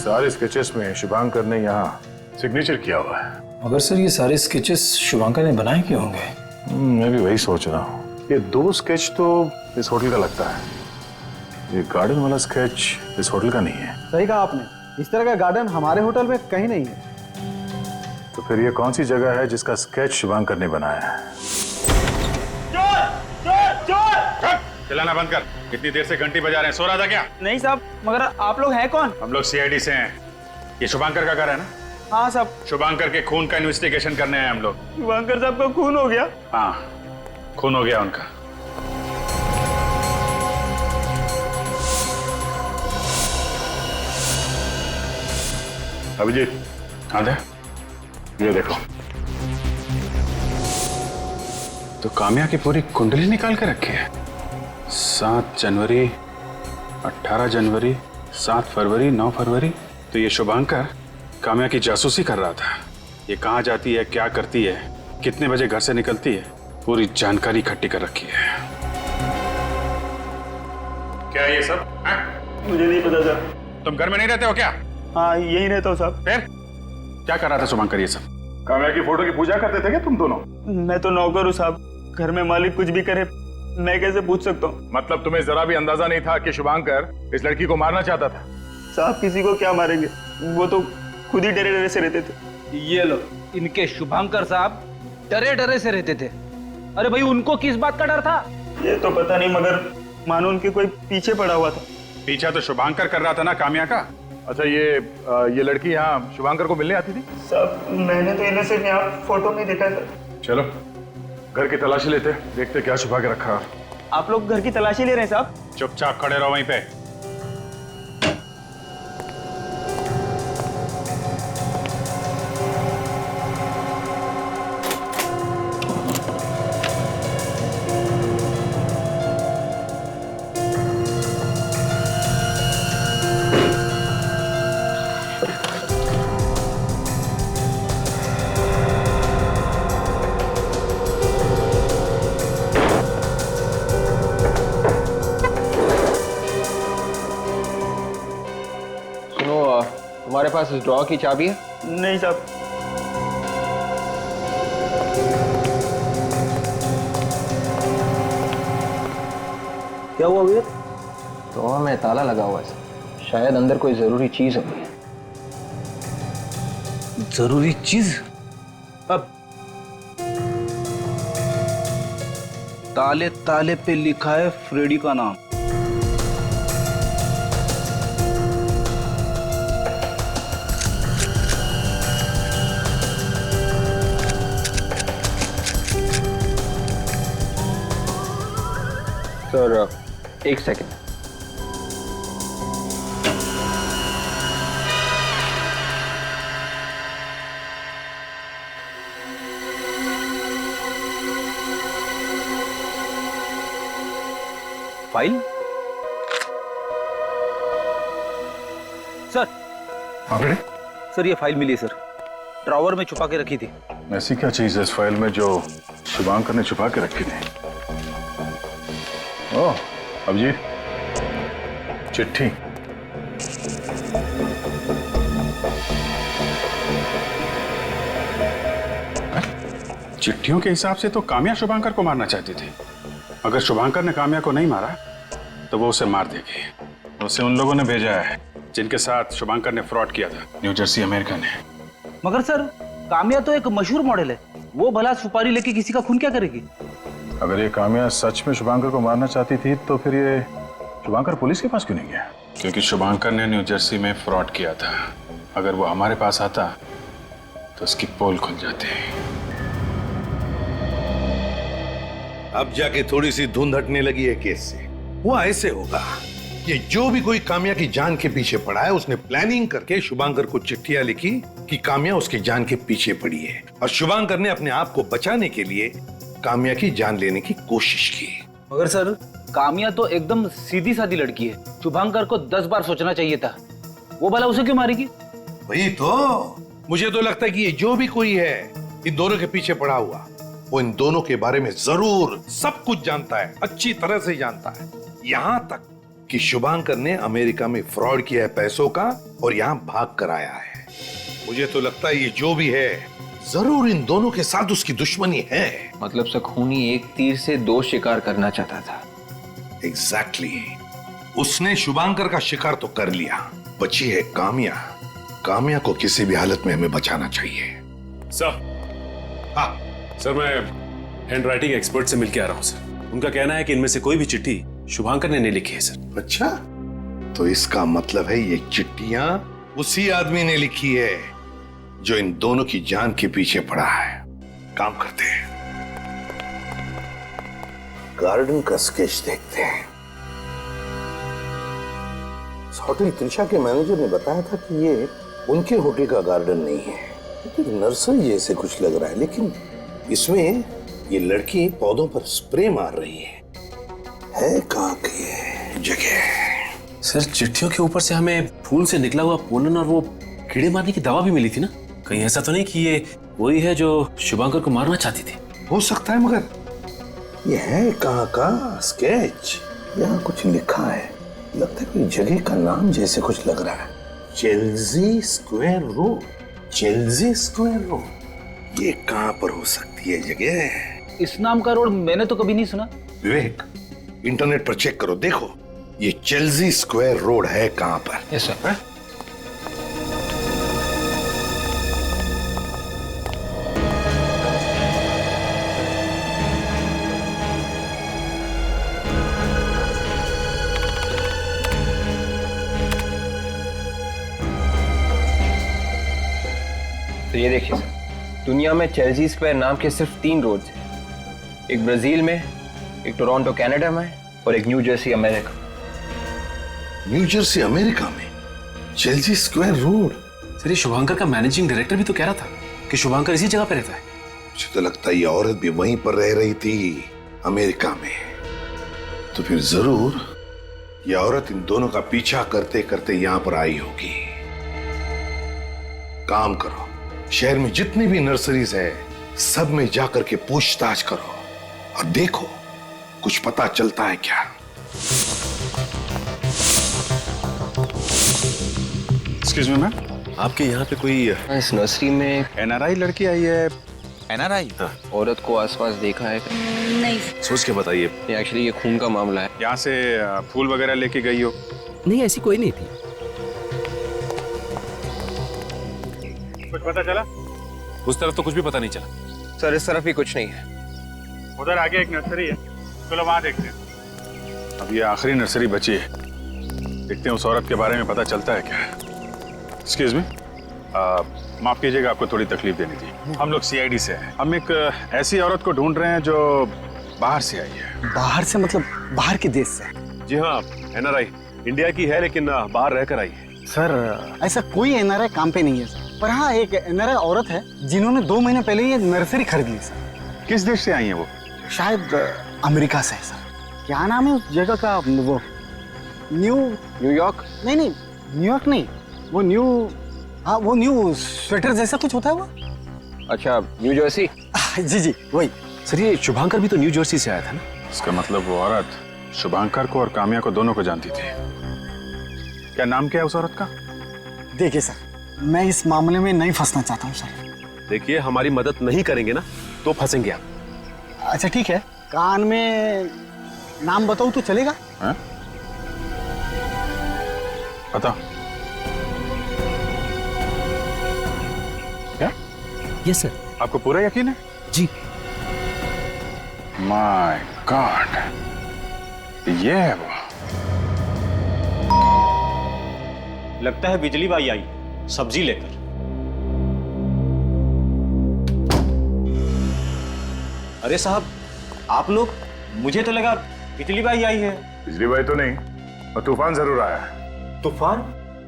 सारे स्केचेस में शुभंकर ने यहाँ सिग्नेचर किया हुआ है। मगर सर ये सारे स्केचेस शुभंकर ने बनाए क्यों होंगे? मैं भी वही सोच रहा हूँ। ये 2 स्केच तो इस होटल का लगता है, ये गार्डन वाला स्केच इस होटल का नहीं है। सही कहा आपने, इस तरह का गार्डन हमारे होटल में कहीं नहीं है। तो फिर ये कौन सी जगह है जिसका स्केच शुभंकर ने बनाया है? चिल्लाना बंद कर, कितनी देर से घंटी बजा रहे हैं, सो रहा था क्या? नहीं साहब, मगर आप लोग हैं कौन? हम लोग सीआईडी से हैं। ये शुभंकर का घर है ना? हाँ साहब। शुभंकर के खून का इन्वेस्टिगेशन करने आए हम लोग। शुभंकर साहब का खून हो गया? हाँ, खून हो गया उनका। अभिजीत, हाँ दे, ये देखो। तो काम्या की पूरी कुंडली निकाल के रखी है। 7 जनवरी, 18 जनवरी, 7 फरवरी, 9 फरवरी। तो ये शुभंकर काम्या की जासूसी कर रहा था। ये कहाँ जाती है, क्या करती है, कितने बजे घर से निकलती है, पूरी जानकारी इकट्ठी कर रखी है। क्या है ये सब? मुझे नहीं पता सर। तुम घर में नहीं रहते हो क्या? हाँ, यही रहता हूँ साहब। फिर क्या कर रहा था शुभंकर ये सब? काम्या की फोटो की पूजा करते थे क्या तुम दोनों? मैं तो नौकर हूँ साहब, घर में मालिक कुछ भी करे मैं कैसे पूछ सकता हूँ? मतलब तुम्हें जरा भी अंदाजा नहीं था कि शुभंकर इस लड़की को मारना चाहता था? साहब किसी को क्या मारेंगे, वो तो खुद ही डरे डरे से रहते थे। ये लो, इनके शुभंकर साहब डरे डरे से रहते थे। अरे भाई, उनको किस बात का डर था? ये तो पता नहीं, मगर मानो उनके कोई पीछे पड़ा हुआ था। पीछा तो शुभंकर कर रहा था ना काम्या का। अच्छा, ये लड़की यहाँ शुभंकर को मिलने आती थी? साहब मैंने तो इन्हें सिर्फ यहाँ फोटो में देखा था। चलो घर की तलाशी लेते, देखते क्या छुपा के रखा। आप लोग घर की तलाशी ले रहे हैं साहब? चुपचाप खड़े रहो वहीं पे। तुम्हारे पास इस ड्रॉ की चाबी है? नहीं साहब। क्या हुआ भैया? ड्रॉ में ताला लगा हुआ है, शायद अंदर कोई जरूरी चीज होगी। जरूरी चीज? अब ताले ताले पे लिखा है फ्रेडी का नाम। सर एक सेकंड। File sir. हाँ बेटे, सर ये फाइल मिली है सर, ड्रॉवर में छुपा के रखी थी। ऐसी क्या चीज है इस फाइल में जो शुभांकर ने छुपा के रखी थी? ओह अभिजीत, चिट्ठी। चिट्ठियों के हिसाब से तो काम्या शुभांकर को मारना चाहती थी। अगर शुभांकर ने काम्या को नहीं मारा तो वो उसे मार देगी। उसे उन लोगों ने भेजा है जिनके साथ शुभांकर ने फ्रॉड किया था, न्यू जर्सी अमेरिका ने। मगर सर काम्या तो एक मशहूर मॉडल है, वो भला सुपारी लेके किसी का खून क्या करेगी? अगर ये काम्या सच में शुभांकर को मारना चाहती थी तो फिर ये शुभांकर पुलिस के पास क्यों नहीं गया? क्योंकि शुभांकर ने न्यू जर्सी में फ्रॉड किया था। अगर वो हमारे पास आता तो उसकी पोल खुल जाती। अब जाके थोड़ी सी धुंध हटने लगी है केस से। वो ऐसे होगा कि जो भी कोई काम्या की जान के पीछे पड़ा है उसने प्लानिंग करके शुभांकर को चिट्ठियां लिखी कि काम्या उसकी जान के पीछे पड़ी है, और शुभांकर ने अपने आप को बचाने के लिए काम्या की जान लेने की कोशिश की। मगर सर काम्या तो एकदम सीधी सादी लड़की है, शुभांकर को 10 बार सोचना चाहिए था। वो भला उसे क्यों मारेगी? वही तो, मुझे तो लगता है कि ये जो भी कोई है इन दोनों के पीछे पड़ा हुआ, वो इन दोनों के बारे में जरूर सब कुछ जानता है, अच्छी तरह से जानता है। यहां तक कि शुभांकर ने अमेरिका में फ्रॉड किया है पैसों का और यहां भाग कर आया है। मुझे तो लगता है ये जो भी है जरूर इन दोनों के साथ उसकी दुश्मनी है। मतलब सखूनी एक तीर से 2 शिकार करना चाहता था। एग्जैक्टली। उसने शुभांकर का शिकार तो कर लिया, बची है काम्या। काम्या को किसी भी हालत में हमें बचाना चाहिए। सर। हाँ सर, मैं हैंड राइटिंग एक्सपर्ट से मिलके आ रहा हूँ सर। उनका कहना है कि इनमें से कोई भी चिट्ठी शुभांकर ने नहीं लिखी है सर। अच्छा, तो इसका मतलब है ये चिट्ठियां उसी आदमी ने लिखी है जो इन दोनों की जान के पीछे पड़ा है। काम करते हैं, गार्डन का स्केच देखते हैं। होटल त्रिशा के मैनेजर ने बताया था कि ये उनके होटल का गार्डन नहीं है, लेकिन नर्सरी जैसे कुछ लग रहा है। लेकिन इसमें ये लड़की पौधों पर स्प्रे मार रही है कहाँ की ये जगह? सर चिट्ठियों के ऊपर से हमें फूल से निकला हुआ पोलन और वो कीड़े मारने की दवा भी मिली थी ना। कहीं ऐसा तो नहीं कि ये वही है जो शुभांकर को मारना चाहती थी? हो सकता है, मगर ये है कहाँ का स्केच? यहाँ कुछ लिखा है, लगता है कोई जगह का नाम जैसे कुछ लग रहा है। Chelsea square road. Chelsea square road, ये कहाँ पर हो सकती है जगह? इस नाम का रोड मैंने तो कभी नहीं सुना। विवेक, इंटरनेट पर चेक करो, देखो ये चेल्सी स्क्वायर रोड है कहाँ पर। Yes sir. तो ये देखिए सर, दुनिया में चेल्सी स्क्वायर नाम के सिर्फ 3 रोड्स हैं। एक ब्राजील में, एक टोरंटो कनाडा में और एक new Jersey America. New Jersey America में चेल्सी स्क्वायर रोड? सर ये शुभांकर का मैनेजिंग डायरेक्टर भी तो कह रहा था कि शुभांकर इसी जगह पे रहता है। मुझे तो लगता है ये औरत भी वहीं पर रह रही थी, अमेरिका में। तो फिर जरूर ये औरत इन दोनों का पीछा करते करते यहां पर आई होगी। काम करो, शहर में जितनी भी नर्सरीज है सब में जाकर के पूछताछ करो और देखो कुछ पता चलता है क्या। एक्सक्यूज मी मैम, आपके यहाँ पे कोई इस नर्सरी में एनआरआई लड़की आई है? एनआरआई? हाँ। औरत को आसपास देखा है? नहीं। सोच के बताइए। एक्चुअली ये खून का मामला है। यहाँ से फूल वगैरह लेके गई हो? नहीं, ऐसी कोई नहीं थी। कुछ पता चला? उस तरफ तो कुछ भी पता नहीं चला सर। इस तरफ भी कुछ नहीं है। उधर आगे एक नर्सरी है, चलो वहां देखते हैं। अब ये आखिरी नर्सरी बची है, देखते हैं उस औरत के बारे में पता चलता है क्या। एक्सक्यूज मी, माफ कीजिएगा आपको थोड़ी तकलीफ देनी थी। हम लोग सीआईडी से हैं। हम एक ऐसी औरत को ढूंढ रहे हैं जो बाहर से आई है। बाहर से मतलब बाहर के देश से? जी हाँ, एनआरआई इंडिया की है लेकिन बाहर रहकर आई है। सर ऐसा कोई एनआरआई काम पे नहीं है सर, पर हाँ एक एनआरआई औरत है जिन्होंने 2 महीने पहले ये नर्सरी खरीद ली सर। किस देश से आई है वो? शायद अमेरिका से है सर। क्या नाम है उस जगह का? वो न्यूयॉर्क? नहीं नहीं, न्यूयॉर्क नहीं, वो हाँ वो न्यू स्वेटर जैसा कुछ होता है वो। अच्छा, न्यू जर्सी। जी जी वही। सर ये शुभांकर भी तो न्यू जर्सी से आया था ना? इसका मतलब वो औरत शुभांकर को और काम्या को दोनों को जानती थी। क्या नाम क्या है उस औरत का? देखिए सर, मैं इस मामले में नहीं फंसना चाहता हूँ सर। देखिए, हमारी मदद नहीं करेंगे ना तो फंसेंगे आप। अच्छा ठीक है, कान में नाम बताऊँ तो चलेगा? हाँ? बता। क्या? Yes sir. आपको पूरा यकीन है? जी। माय गॉड, ये है वो। लगता है बिजली बाई आई सब्जी लेकर। अरे साहब, आप लोग, मुझे तो लगा बिजली बाई आई है। बिजली बाई तो नहीं, और तूफान जरूर आया है। तूफान?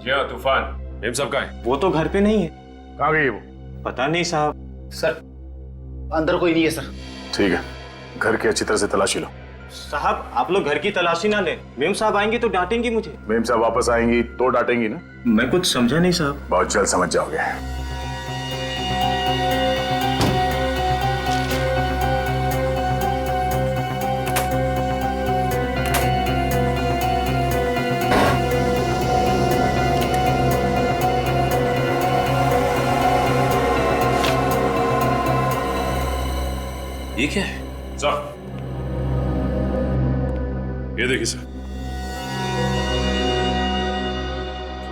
जी हाँ, तूफान। मेम साहब कहाँ है? वो तो घर पे नहीं है। कहाँ गई है वो? पता नहीं साहब। सर अंदर कोई नहीं है सर। ठीक है, घर की अच्छी तरह से तलाशी लो। साहब आप लोग घर की तलाशी ना लें, मेम साहब आएंगे तो डांटेंगी मुझे। मेम साहब वापस आएंगी तो डांटेंगी ना? मैं कुछ समझा नहीं साहब। बहुत जल्द समझ जाओगे। ये क्या है? सर, ये देखिए सर।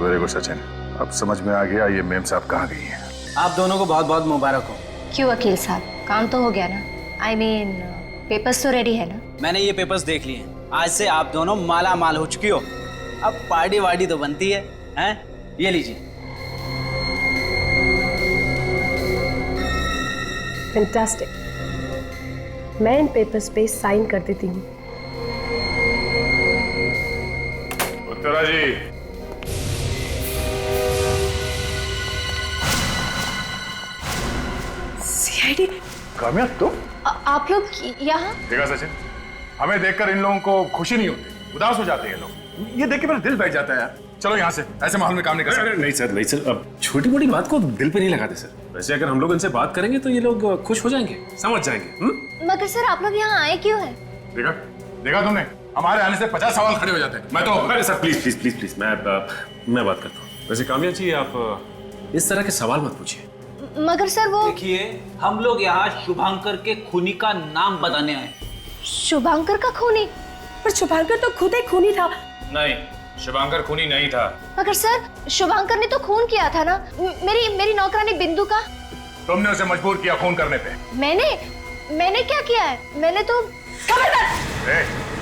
वेरी गुड सचिन, अब समझ में आ गया ये मेम साहब कहाँ गई हैं। आप दोनों को बहुत बहुत मुबारक हो। क्यों वकील साहब, काम तो हो गया ना? I mean, पेपर्स तो रेडी है ना? मैंने ये पेपर्स देख लिए हैं। आज से आप दोनों माला माल हो चुकी हो। अब पार्टी वार्टी तो बनती है, हैं? ये लीजिए। फैंटास्टिक। मैं इन पेपर्स पे साइन कर देती हूँ। उत्तरा जी, सीआईडी? काम्या तुम? आप लोग यहाँ? देखा सचिन, हमें देखकर इन लोगों को खुशी नहीं होती, उदास हो जाते हैं लोग। ये देख के मेरा दिल बैठ जाता है यार। चलो यहाँ से, ऐसे माहौल में काम नहीं कर सकते। नहीं सर, नहीं सर, अब छोटी मोटी बात को दिल पे नहीं लगाते सर। वैसे अगर हम लोग इनसे बात करेंगे तो ये लोग खुश हो जाएंगे, समझ जाएंगे। मगर सर आप लोग यहाँ आए क्यों हैं? देखा देखा तुमने, हमारे आने से 50 सवाल खड़े हो जाते हैं। मैं तो अरे sir please please please please, मैं बात करता हूँ। वैसे काम्या जी, आप इस तरह के सवाल मत पूछिए। मगर सर वो देखिए, हम लोग यहाँ शुभांकर के खूनी का नाम बताने आए। शुभांकर का खूनी? पर शुभांकर तो खुद एक खूनी था। नहीं, शुभांकर खूनी नहीं था। मगर सर शुभांकर ने तो खून किया था ना, मेरी नौकरानी बिंदु का। तुमने उसे मजबूर किया खून करने पे। मैंने क्या किया है? मैंने तो खबरदार!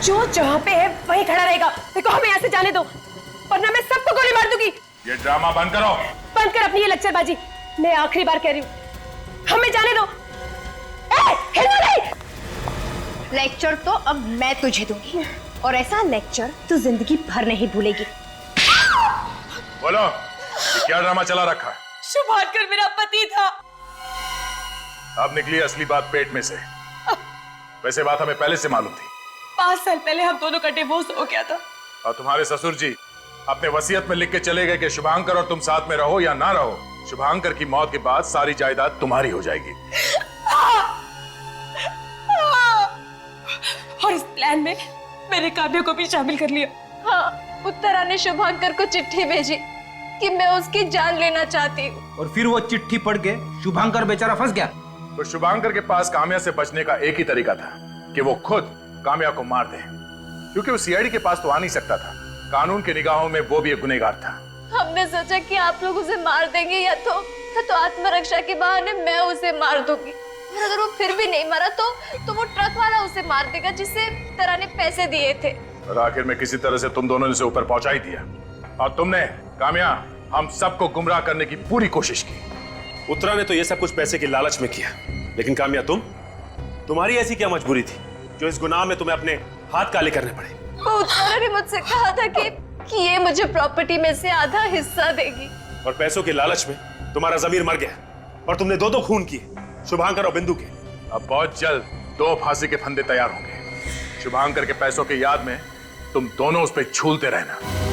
जो जहाँ पे है वहीं खड़ा रहेगा। देखो हमें यहाँ से जाने दो, वरना मैं सबको गोली मार दूंगी। ये ड्रामा बंद करो। बंद कर अपनी ये लेक्चरबाजी। मैं आखिरी बार कह रही हूँ, हमें जाने दो। हिलो नहीं। लेक्चर तो अब मैं तुझे दूंगी, और ऐसा लेक्चर तू जिंदगी भर नहीं भूलेगी। बोलो, ये क्या ड्रामा चला रखा है? शुभांकर मेरा पति था। अब निकली असली बात पेट में से। वैसे बात हमें पहले से मालूम थी। 5 साल पहले हम दोनों का डिवोर्स हो गया था। और तुम्हारे ससुर जी अपने वसीयत में लिख के चले गए कि शुभांकर और तुम साथ में रहो या ना रहो, शुभांकर की मौत के बाद सारी जायदाद तुम्हारी हो जाएगी। और इस प्लान में मेरे काव्य को भी शामिल कर लिया। हाँ, उत्तरा ने शुभांकर को चिट्ठी भेजी कि मैं उसकी जान लेना चाहती हूँ। और फिर वो चिट्ठी पढ़ के शुभांकर बेचारा फंस गया। तो शुभांकर के पास काम्या से बचने का एक ही तरीका था कि वो खुद काम्या को मार दे, क्योंकि वो सीआईडी के पास तो आ नहीं सकता था। कानून की निगाहों में वो भी एक गुनहगार था। हमने सोचा कि आप लोग उसे मार देंगे या तो आत्मरक्षा के बहाने मैं उसे मार दूंगी, और अगर वो फिर भी नहीं मरा तो वो ट्रक वाला उसे मार देगा जिसे तरह ने पैसे दिए थे। और आखिर में किसी तरह से तुम दोनों ने उसे ऊपर पहुंचा ही दिया, और तुमने काम्या हम सबको गुमराह करने की पूरी कोशिश की। उत्तरा ने तो ये सब कुछ पैसे की लालच में किया, लेकिन काम्या तुम्हारी ऐसी क्या मजबूरी थी जो इस गुनाह में तुम्हें अपने हाथ काले करने पड़े? उत्तरा ने मुझसे कहा था कि ये मुझे प्रॉपर्टी में से आधा हिस्सा देगी, और पैसों के लालच में तुम्हारा जमीर मर गया और तुमने दो खून किए, शुभांकर और बिंदु के। अब बहुत जल्द 2 फांसी के फंदे तैयार होंगे। शुभांकर के पैसों की याद में तुम दोनों उस पर झूलते रहना।